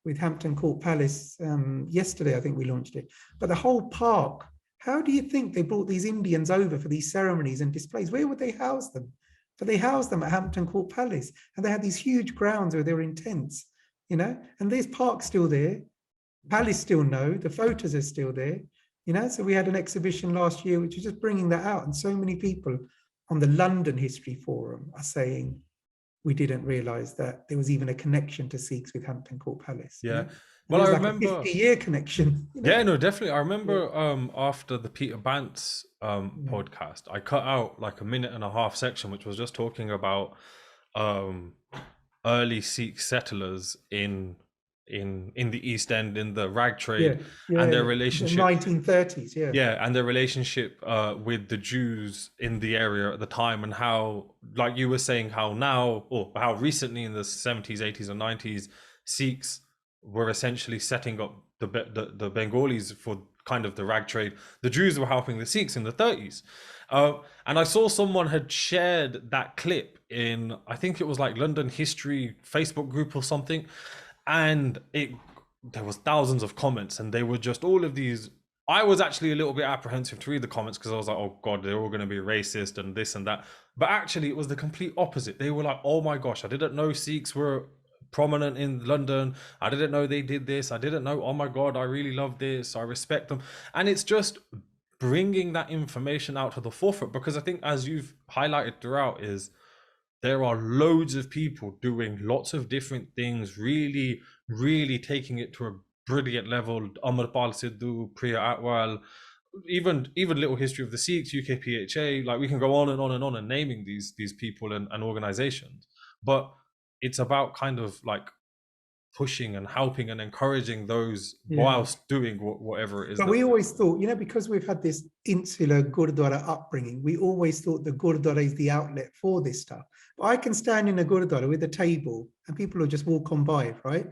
with Hampton Court Palace yesterday. I think we launched it. But the whole park, how do you think they brought these Indians over for these ceremonies and displays? Where would they house them? But they housed them at Hampton Court Palace, and they had these huge grounds where they were in tents, and there's park still there. Palace still know, the photos are still there, So we had an exhibition last year, which was just bringing that out. And so many people on the London History Forum are saying, we didn't realize that there was even a connection to Sikhs with Hampton Court Palace. Yeah. Well, I remember a 50-year connection. Yeah, no, definitely. I remember after the Peter Bantz podcast, I cut out like a 1.5-minute section, which was just talking about early Sikh settlers in the East End, in the rag trade, and their relationship, the 1930s, and their relationship with the Jews in the area at the time, and how, like you were saying, how now, or how recently in the 70s, 80s, and 90s, Sikhs were essentially setting up the Bengalis for kind of the rag trade. The Jews were helping the Sikhs in the 30s. And I saw someone had shared that clip in, I think it was like London History Facebook group or something. And there was thousands of comments, and they were just all of these. I was actually a little bit apprehensive to read the comments because I was like, oh God, they're all going to be racist and this and that. But actually it was the complete opposite. They were like, oh my gosh, I didn't know Sikhs were prominent in London. I didn't know they did this. I didn't know, oh my God, I really love this. I respect them. And it's just bringing that information out to the forefront, because I think, as you've highlighted throughout, is there are loads of people doing lots of different things, really, really taking it to a brilliant level. Amarpal Sidhu, Priya Atwal, even Little History of the Sikhs, UKPHA, like we can go on and on and on and naming these people and organizations. But it's about kind of like pushing and helping and encouraging those whilst doing whatever it is. But we always thought, because we've had this insular Gurdwara upbringing, we always thought the Gurdwara is the outlet for this stuff. But I can stand in a Gurdwara with a table and people will just walk on by, right?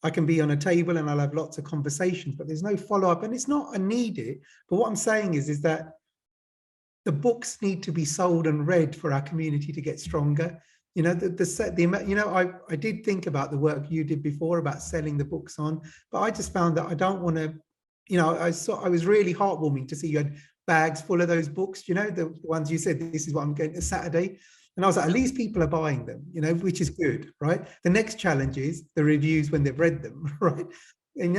I can be on a table and I'll have lots of conversations, but there's no follow-up, and it's not a needed. But what I'm saying is that the books need to be sold and read for our community to get stronger. I did think about the work you did before about selling the books on, but I just found that I don't want to, I was really heartwarming to see you had bags full of those books, the ones you said, this is what I'm going to Saturday. And I was like, at least people are buying them, which is good, right? The next challenge is the reviews when they've read them, right? And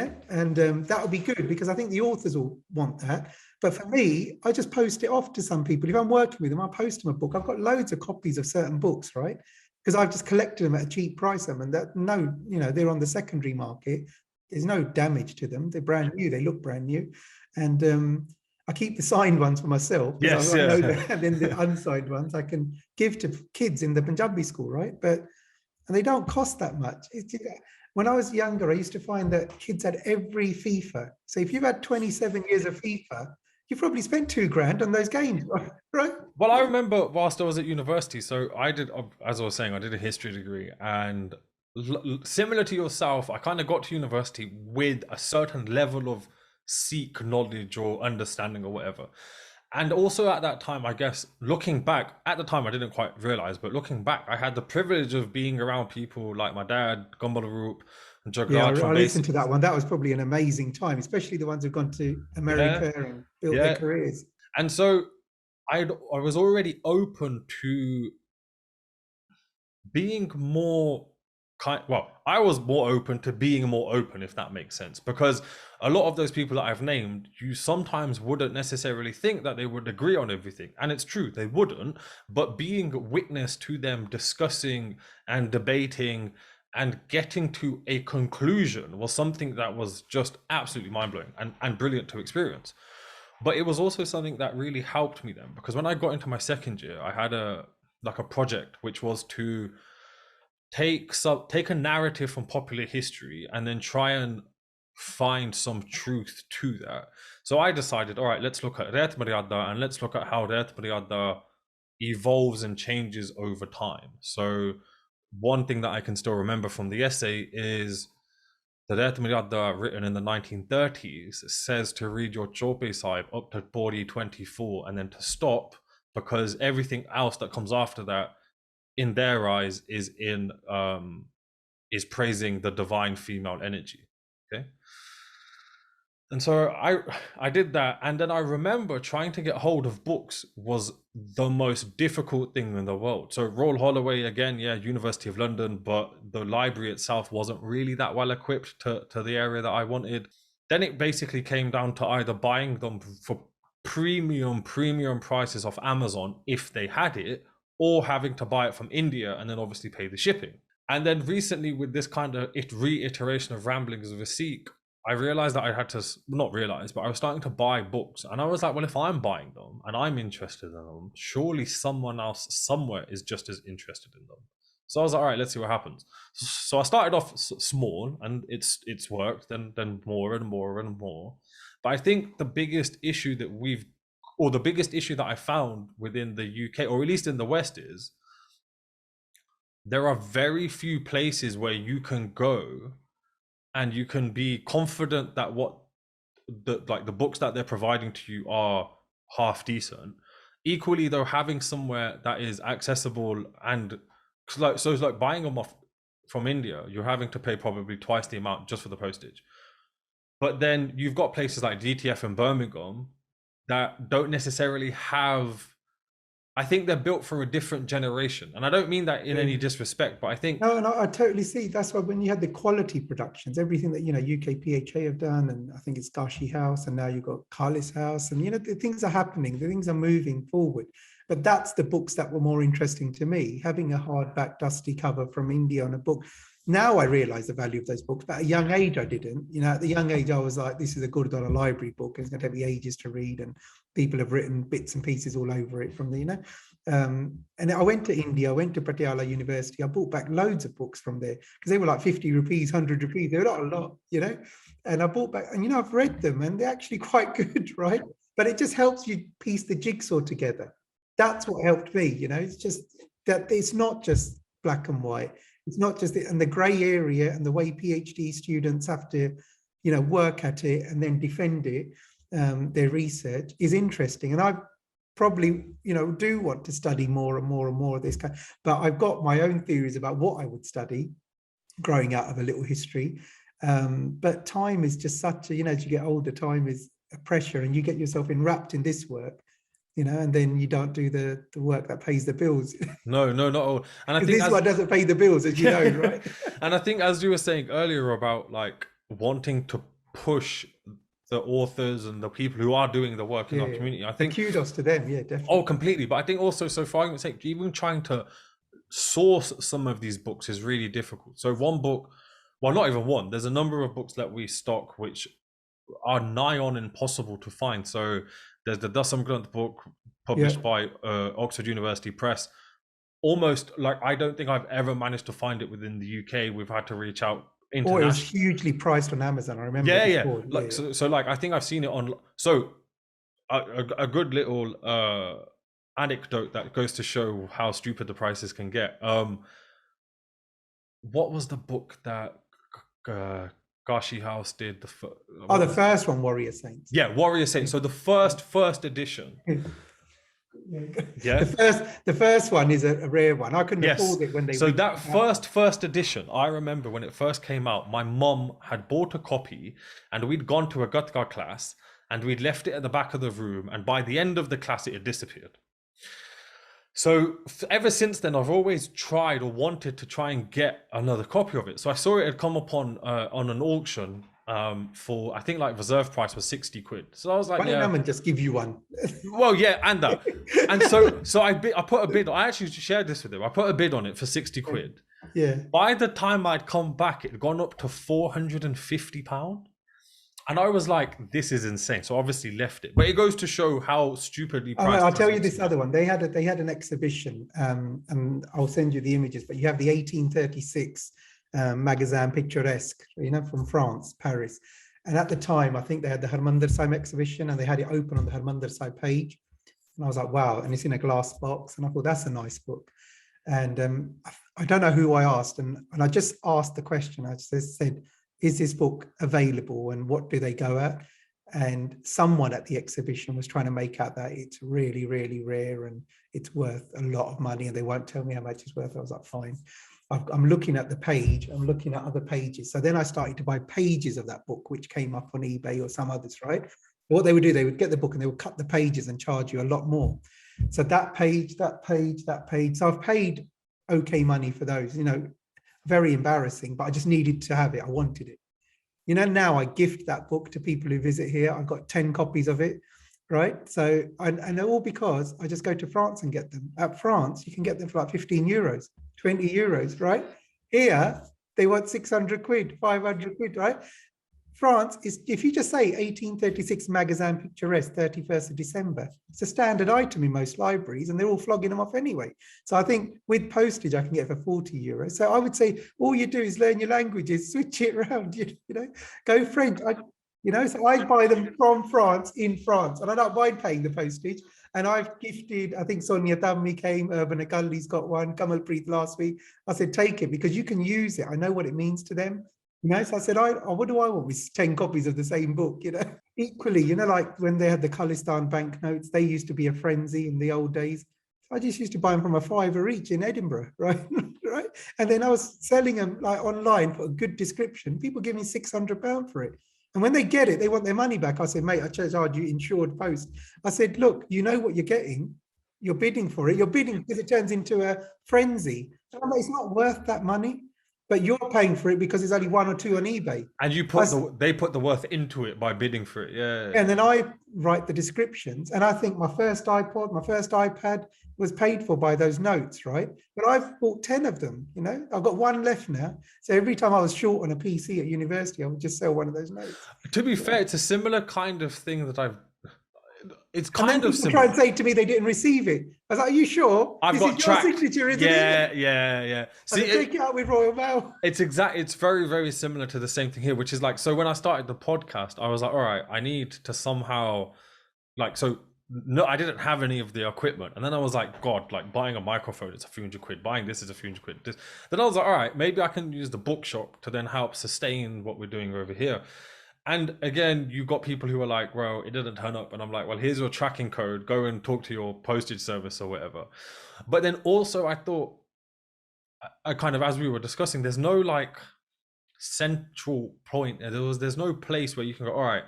that would be good, because I think the authors will want that. But for me, I just post it off to some people. If I'm working with them, I post them a book. I've got loads of copies of certain books, right? Because I've just collected them at a cheap price. And they're on the secondary market. There's no damage to them. They're brand new. They look brand new. And I keep the signed ones for myself. Yes, I know that, and then the unsigned ones I can give to kids in the Punjabi school, right? And they don't cost that much. When I was younger, I used to find that kids had every FIFA. So if you've had 27 years of FIFA, you've probably spent $2,000 on those games, right? Well, I remember whilst I was at university, so I did, as I was saying, I did a history degree, and similar to yourself, I kind of got to university with a certain level of Sikh knowledge or understanding or whatever. And also at that time, I guess, looking back, at the time I didn't quite realize, but looking back, I had the privilege of being around people like my dad, Gambalaroop, and Jagraj. I listened to that one. That was probably an amazing time, especially the ones who've gone to America and built their careers. And so I was already open to being more I was more open to being more open, if that makes sense, because a lot of those people that I've named, you sometimes wouldn't necessarily think that they would agree on everything, and it's true, they wouldn't, but being witness to them discussing and debating and getting to a conclusion was something that was just absolutely mind-blowing and brilliant to experience. But it was also something that really helped me then, because when I got into my second year, I had a project which was to take a narrative from popular history and then try and find some truth to that. So I decided, all right, let's look at Raat Maryada, and let's look at how Raat Maryada evolves and changes over time. So one thing that I can still remember from the essay is the Raat Maryada, written in the 1930s, says to read your Chope Sahib up to Pori 24 and then to stop, because everything else that comes after that, in their eyes, is in is praising the divine female energy. Okay. And so I did that, and then I remember trying to get hold of books was the most difficult thing in the world. So Royal Holloway, again, yeah, University of London, but the library itself wasn't really that well equipped to the area that I wanted. Then it basically came down to either buying them for premium prices off Amazon if they had it, or having to buy it from India and then obviously pay the shipping. And then recently, with this kind of reiteration of ramblings of a Sikh, I realized that I had to, not realize, but I was starting to buy books. And I was like, well, if I'm buying them and I'm interested in them, surely someone else somewhere is just as interested in them. So I was like, all right, let's see what happens. So I started off small, and it's worked, then more and more and more. But I think the biggest issue that the biggest issue that I found within the UK, or at least in the West, is there are very few places where you can go and you can be confident that what the books that they're providing to you are half decent. Equally, though, having somewhere that is accessible, and so it's like buying them off from India, you're having to pay probably twice the amount just for the postage. But then you've got places like DTF and Birmingham that don't necessarily have. I think they're built for a different generation, and I don't mean that in any disrespect, but I think no, and I totally see. That's why when you had the quality productions, everything that UKPHA have done, and I think it's Gashi House, and now you've got Carlis House, and the things are happening, the things are moving forward. But that's the books that were more interesting to me. Having a hardback, dusty cover from India on a book. Now I realize the value of those books, but at a young age I didn't. At the young age I was like, this is a Gurdwara library book, and it's going to take me ages to read, and people have written bits and pieces all over it from the, and I went to India, I went to Patiala University, I bought back loads of books from there because they were like 50 rupees, 100 rupees, they were not a lot, and I bought back, and I've read them and they're actually quite good, right? But it just helps you piece the jigsaw together. That's what helped me, it's just that it's not just black and white. It's not just and the grey area and the way PhD students have to, work at it and then defend it, their research is interesting. And I probably, do want to study more and more and more of this kind. But I've got my own theories about what I would study, growing out of a little history. But time is just such a, as you get older, time is a pressure, and you get yourself enwrapped in this work. And then you don't do the work that pays the bills. No, not all. And I think this one doesn't pay the bills, as you know, right? And I think, as you were saying earlier about like wanting to push the authors and the people who are doing the work in our community, I think kudos to them, definitely. Oh, completely. But I think also, so for argument's sake, even trying to source some of these books is really difficult. So one book, well, not even one, there's a number of books that we stock which are nigh on impossible to find. So there's the Dasam Granth book published by Oxford University Press. Almost like, I don't think I've ever managed to find it within the UK. We've had to reach out internationally. Or it was hugely priced on Amazon, I remember. Like, so like, I think I've seen it on, so a good little anecdote that goes to show how stupid the prices can get. What was the book that Gashi House did? The first one, Warrior Saints. Yeah, Warrior Saints. So the first edition. Yeah. The first one is a rare one. I couldn't afford it when they. So that first edition, I remember when it first came out, my mom had bought a copy, and we'd gone to a Gatka class, and we'd left it at the back of the room, and by the end of the class, it had disappeared. So ever since then, I've always tried or wanted to try and get another copy of it. So I saw it had come up on an auction for, I think like reserve price was 60 quid. So I was like, why don't I just give you one? Well, yeah, and that. And so I put a bid. I actually shared this with him. I put a bid on it for 60 quid. Yeah. By the time I'd come back, it had gone up to £450. And I was like, this is insane. So obviously left it. But it goes to show how stupidly priced. I'll tell you this other one. They had an exhibition, and I'll send you the images, but you have the 1836 Magasin Picturesque, from France, Paris. And at the time, I think they had the Harmandir Sahib exhibition, and they had it open on the Harmandir Sahib page. And I was like, wow. And it's in a glass box. And I thought, that's a nice book. And I don't know who I asked. And I just asked the question. I just said, is this book available, and what do they go at? And someone at the exhibition was trying to make out that it's really, really rare and it's worth a lot of money, and they won't tell me how much it's worth. I was like, fine. I'm looking at the page, I'm looking at other pages. So then I started to buy pages of that book, which came up on eBay or some others, right? What they would do, they would get the book and they would cut the pages and charge you a lot more. So that page, that page, that page. So I've paid okay money for those, very embarrassing, but I just needed to have it. I wanted it. Now I gift that book to people who visit here. I've got 10 copies of it, right? So, and all because I just go to France and get them. At France, you can get them for like 15 euros, 20 euros, right? Here, they want 600 quid, 500 quid, right? France is, if you just say 1836 Magasin Picturesque, 31st of December, it's a standard item in most libraries and they're all flogging them off anyway. So I think with postage, I can get it for 40 euros. So I would say all you do is learn your languages, switch it around, go French. So I buy them from France in France and I don't mind paying the postage. And I've gifted, I think Sonia Tammi came, Urban Agalli's got one, Kamal Preet last week. I said, take it because you can use it. I know what it means to them. So I said, what do I want with 10 copies of the same book, Equally, like when they had the Khalistan banknotes, they used to be a frenzy in the old days. I just used to buy them from a £5 each in Edinburgh, right? Right. And then I was selling them like online, put a good description. People give me £600 for it. And when they get it, they want their money back. I said, mate, I charge you insured post. I said, look, you know what you're getting. You're bidding for it. You're bidding because it turns into a frenzy. And I'm like, it's not worth that money. But you're paying for it because there's only 1 or 2 on eBay. And they put the worth into it by bidding for it. Yeah. And then I write the descriptions. And I think my first iPod, my first iPad was paid for by those notes, right? But I've bought 10 of them, I've got 1 left now. So every time I was short on a PC at university, I would just sell one of those notes. To be fair, it's a similar kind of thing that it's kind of similar. Try and say to me they didn't receive it. I was like, are you sure? I've got tracked. Signature, isn't it? Yeah. See, take it out with Royal Mail. It's very, very similar to the same thing here, which is like, so when I started the podcast, I was like, all right, I need to somehow no, I didn't have any of the equipment. And then I was like, God, like buying a microphone, it's a few hundred quid. Buying this is a few hundred quid. Then I was like, all right, maybe I can use the bookshop to then help sustain what we're doing over here. And again, you got people who are like, well, it didn't turn up. And I'm like, well, here's your tracking code. Go and talk to your postage service or whatever. But then also I thought, I kind of, as we were discussing, there's no like central point. There's no place where you can go, all right,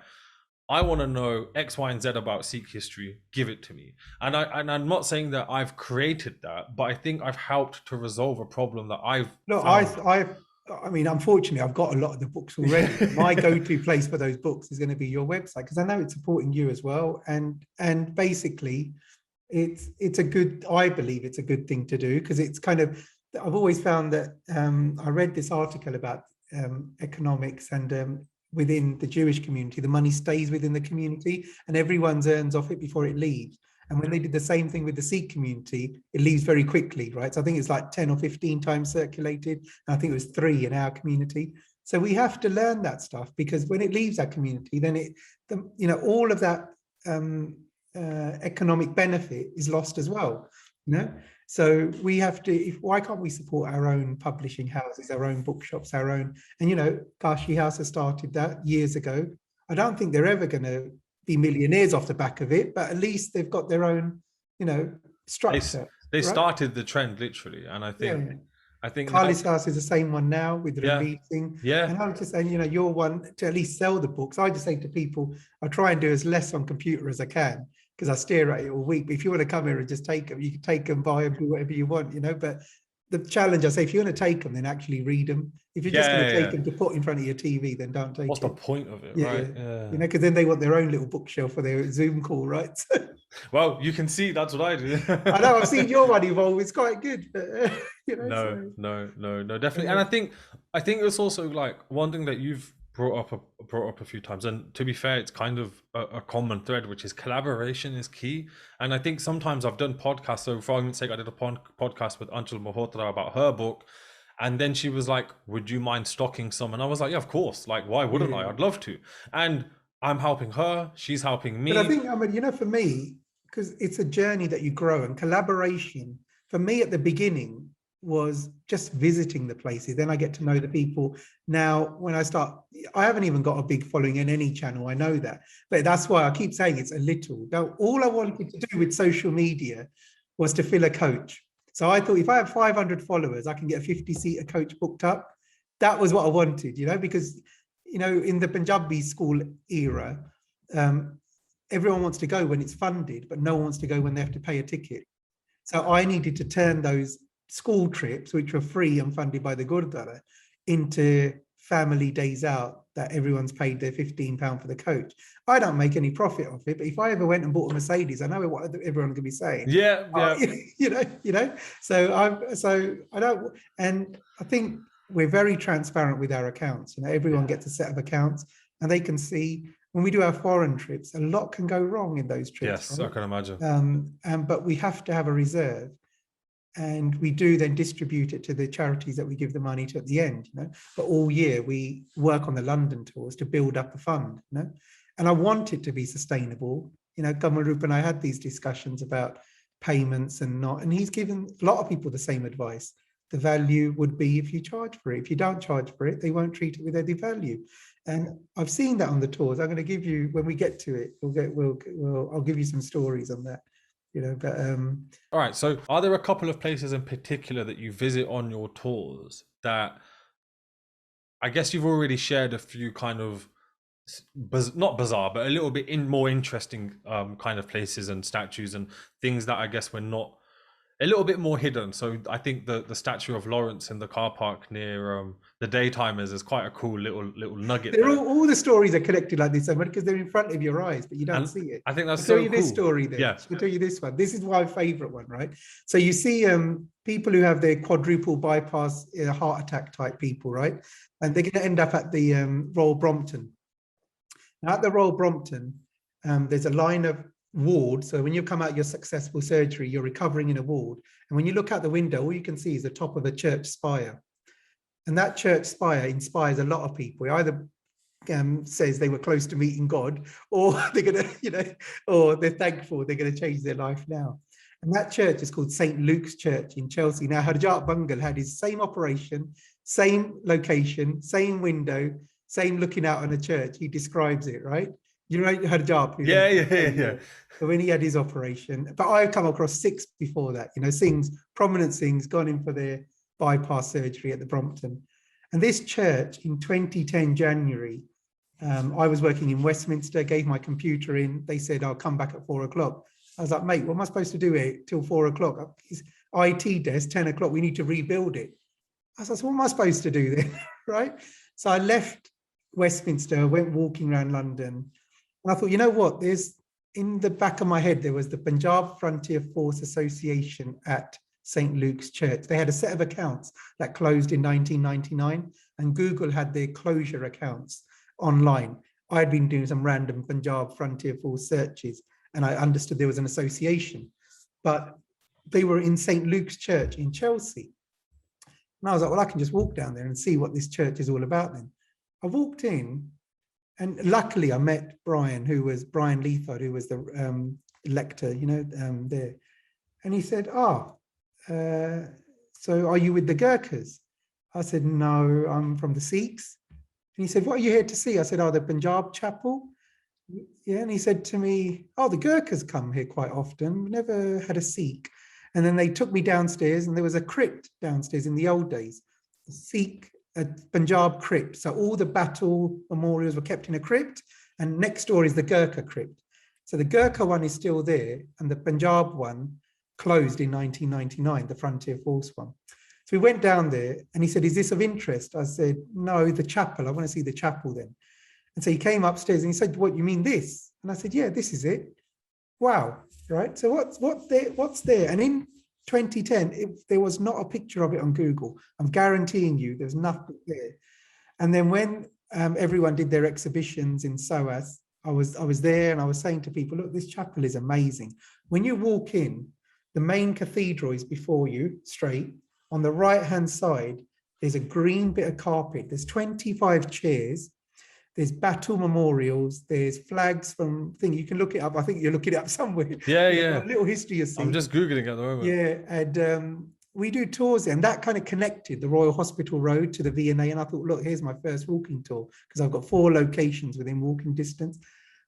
I want to know X, Y, and Z about Sikh history. Give it to me. And I'm not saying that I've created that, but I think I've helped to resolve a problem that I've found. I mean, unfortunately, I've got a lot of the books already. My go-to place for those books is going to be your website because I know it's supporting you as well. And basically, I believe it's a good thing to do because it's kind of, I've always found that I read this article about economics and within the Jewish community, the money stays within the community and everyone earns off it before it leaves. And when they did the same thing with the Sikh community, it leaves very quickly, right? So I think it's like 10 or 15 times circulated. And I think it was 3 in our community. So we have to learn that stuff because when it leaves our community, then all of that economic benefit is lost as well. So we have to, why can't we support our own publishing houses, our own bookshops, our own, and Kashi House has started that years ago. I don't think they're ever going to be millionaires off the back of it, but at least they've got their own, structure. They started the trend literally, and I think Carly's House is the same one now with the releasing. Yeah. And I'm just saying, you're one to at least sell the books. I just say to people, I try and do as less on computer as I can because I stare at it all week. But if you want to come here and just take them, you can take them, buy them, do whatever you want, But the challenge, I say, if you want to take them, then actually read them. If you're just going to take them to put in front of your TV, then don't take What's it. What's the point of it, right? Yeah. Because then they want their own little bookshelf for their Zoom call, right? Well, you can see that's what I do. I know, I've seen your one evolve. It's quite good. No, definitely. And I think it's also like one thing that you've brought up a few times, and to be fair, it's kind of a common thread, which is collaboration is key. And I think sometimes I've done podcasts. So for argument's sake, I did a podcast with Anchal Malhotra about her book, and then she was like, "Would you mind stocking some?" And I was like, "Yeah, of course. Like, why wouldn't I? I'd love to." And I'm helping her. She's helping me. But I think, for me, because it's a journey that you grow, and collaboration for me at the beginning was just visiting the places. Then I get to know the people. Now, when I haven't even got a big following in any channel. I know that, but that's why I keep saying it's a little. Now, all I wanted to do with social media was to fill a coach. So I thought if I have 500 followers, I can get a 50-seater coach booked up. That was what I wanted, because, in the Punjabi school era, everyone wants to go when it's funded, but no one wants to go when they have to pay a ticket. So I needed to turn those school trips, which were free and funded by the Gurdwara, into family days out that everyone's paid their £15 for the coach. I don't make any profit off it, but if I ever went and bought a Mercedes, I know what everyone could be saying. Yeah, So I don't, and I think we're very transparent with our accounts. Everyone gets a set of accounts, and they can see when we do our foreign trips, a lot can go wrong in those trips. Yes, right? I can imagine. But we have to have a reserve. And we do then distribute it to the charities that we give the money to at the end, But all year we work on the London tours to build up a fund, And I want it to be sustainable. Gamarup and I had these discussions about payments and he's given a lot of people the same advice. The value would be if you charge for it. If you don't charge for it, they won't treat it with any value. And I've seen that on the tours. I'm going to give you, when we get to it, I'll give you some stories on that. All right, so are there a couple of places in particular that you visit on your tours that I guess you've already shared a few kind of not bizarre, but a little bit more interesting kind of places and statues and things that I guess we're not a little bit more hidden? So I think the statue of Lawrence in the car park near the Daytimers is quite a cool little nugget. All the stories are connected like this, because they're in front of your eyes, but you don't see it. I think that's I'll so tell you cool. This story then. Yeah. I'll tell you this one. This is my favorite one, right? So you see people who have their quadruple bypass heart attack type people, right? And they're going to end up at the Royal Brompton. Now at the Royal Brompton, there's a line of ward. So when you come out your successful surgery, you're recovering in a ward. And when you look out the window, all you can see is the top of a church spire. And that church spire inspires a lot of people. It either says they were close to meeting God, or they're going to, or they're thankful they're going to change their life now. And that church is called St. Luke's Church in Chelsea. Now, Harjat Bungal had his same operation, same location, same window, same looking out on a church. He describes it, right? You know Harjat? Yeah. So when he had his operation, but I've come across Sikhs before that, Singhs, prominent Singhs, gone in for their bypass surgery at the Brompton. And this church in 2010 January, I was working in Westminster, gave my computer in. They said, I'll come back at 4 o'clock. I was like, mate, what am I supposed to do it till 4 o'clock? His IT desk, 10 o'clock, we need to rebuild it. I was like, what am I supposed to do then, right? So I left Westminster, went walking around London, and I thought, you know what, in the back of my head, there was the Punjab Frontier Force Association at St. Luke's Church. They had a set of accounts that closed in 1999, and Google had their closure accounts online. I had been doing some random Punjab Frontier Force searches, and I understood there was an association, but they were in St. Luke's Church in Chelsea. And I was like, well, I can just walk down there and see what this church is all about then. I walked in, and luckily I met Brian Leathard, who was the lector, there. And he said, so are you with the Gurkhas? I said, no, I'm from the Sikhs. And he said, what are you here to see? I said, the Punjab chapel. Yeah, and he said to me, the Gurkhas come here quite often. We never had a Sikh. And then they took me downstairs, and there was a crypt downstairs in the old days, a Punjab crypt. So all the battle memorials were kept in a crypt, and next door is the Gurkha crypt. So the Gurkha one is still there, and the Punjab one closed in 1999, the Frontier Force one. So we went down there, and he said, is this of interest? I said, no, the chapel. I want to see the chapel then. And so he came upstairs and he said, what, you mean this? And I said, yeah, this is it. Wow, right? So what's there? And in 2010, there was not a picture of it on Google. I'm guaranteeing you there's nothing there. And then when everyone did their exhibitions in SOAS, I was there, and I was saying to people, look, this chapel is amazing. When you walk in, the main cathedral is before you, straight. On the right-hand side, there's a green bit of carpet. There's 25 chairs. There's battle memorials. There's flags from thing. You can look it up. I think you're looking it up somewhere. Yeah. A little history of Sikh. I'm just Googling at the moment. Yeah, and we do tours there, and that kind of connected the Royal Hospital Road to the V&A. And I thought, look, here's my first walking tour, because I've got 4 locations within walking distance.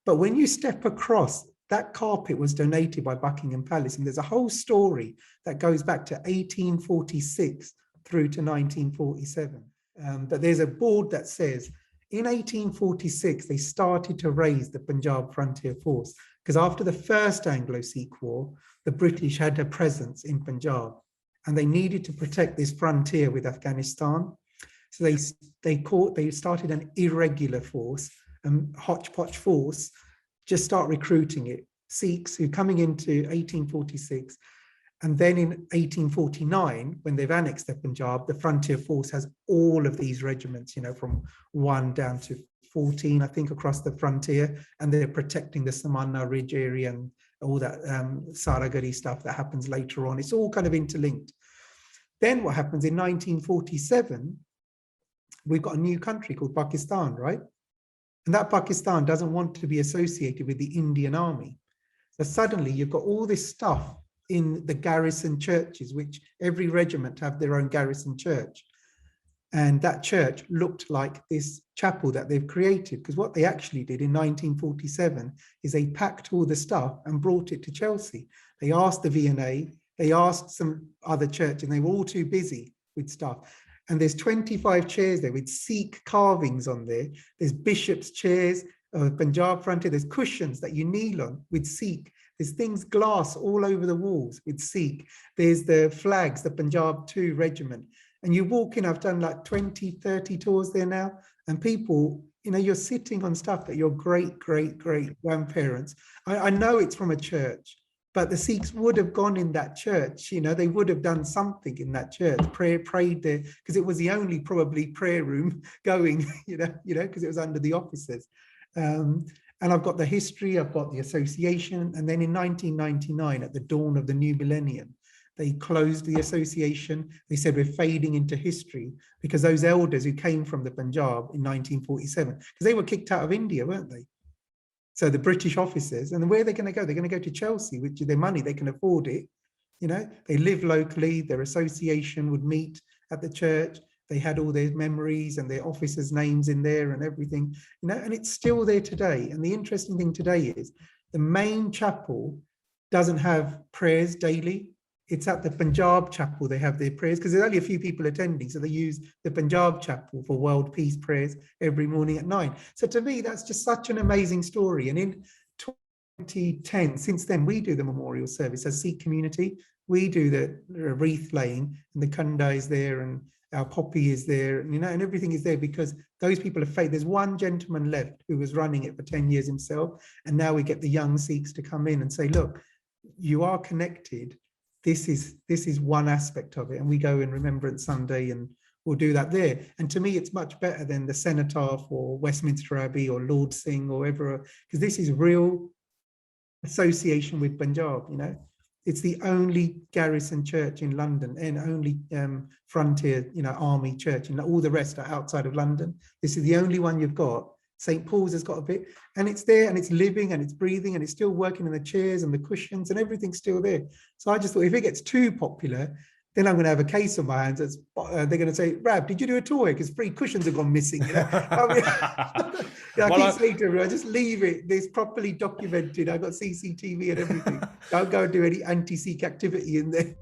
But when you step across that carpet was donated by Buckingham Palace. And there's a whole story that goes back to 1846 through to 1947. But there's a board that says in 1846, they started to raise the Punjab Frontier Force, because after the first Anglo-Sikh War, the British had a presence in Punjab and they needed to protect this frontier with Afghanistan. So they started an irregular force, hodgepodge force, just start recruiting it. Sikhs who coming into 1846, and then in 1849, when they've annexed the Punjab, the frontier force has all of these regiments, you know, from 1 down to 14, I think, across the frontier, and they're protecting the Samanna Ridge area and all that Saragari stuff that happens later on. It's all kind of interlinked. Then what happens in 1947, we've got a new country called Pakistan, right? And that Pakistan doesn't want to be associated with the Indian army. So suddenly you've got all this stuff in the garrison churches, which every regiment have their own garrison church. And that church looked like this chapel that they've created, because what they actually did in 1947 is they packed all the stuff and brought it to Chelsea. They asked the V&A, they asked some other church, and they were all too busy with stuff. And there's 25 chairs there with Sikh carvings on there. There's bishops' chairs, Punjab frontier, there's cushions that you kneel on with Sikh. There's things, glass all over the walls with Sikh. There's the flags, the Punjab 2 regiment. And you walk in, I've done like 20, 30 tours there now. And people, you know, you're sitting on stuff that your great grandparents, I know it's from a church, but the Sikhs would have gone in that church, you know, they would have done something in that church, prayed there, because it was the only probably prayer room going, you know, because it was under the officers. And I've got the history, I've got the association. And then in 1999, at the dawn of the new millennium, they closed the association. They said we're fading into history, because those elders who came from the Punjab in 1947, because they were kicked out of India, weren't they? So the British officers, and where are they going to go? They're going to go to Chelsea, which is their money, they can afford it. You know, they live locally, their association would meet at the church. They had all their memories and their officers' names in there and everything, you know, and it's still there today. And the interesting thing today is the main chapel doesn't have prayers daily. It's at the Punjab chapel they have their prayers, because there's only a few people attending. So they use the Punjab chapel for world peace prayers every morning at 9. So to me, that's just such an amazing story. And in 2010, since then, we do the memorial service as Sikh community. We do the wreath laying, and the Kunda is there, and our poppy is there, and, you know, and everything is there because those people have faith. There's one gentleman left who was running it for 10 years himself. And now we get the young Sikhs to come in and say, look, you are connected. This is one aspect of it. And we go in Remembrance Sunday and we'll do that there. And to me, it's much better than the Cenotaph or Westminster Abbey or Lord Singh or whatever, because this is real association with Punjab, you know. It's the only garrison church in London and only frontier, you know, army church, and all the rest are outside of London. This is the only one you've got. St. Paul's has got a bit, and it's there and it's living and it's breathing and it's still working in the chairs and the cushions and everything's still there. So I just thought if it gets too popular, then I'm going to have a case on my hands. They're going to say, Rav, did you do a tour? Because 3 cushions have gone missing. You know? I mean, I keep saying to everyone, just leave it. It's properly documented. I've got CCTV and everything. Don't go and do any anti-Sikh activity in there.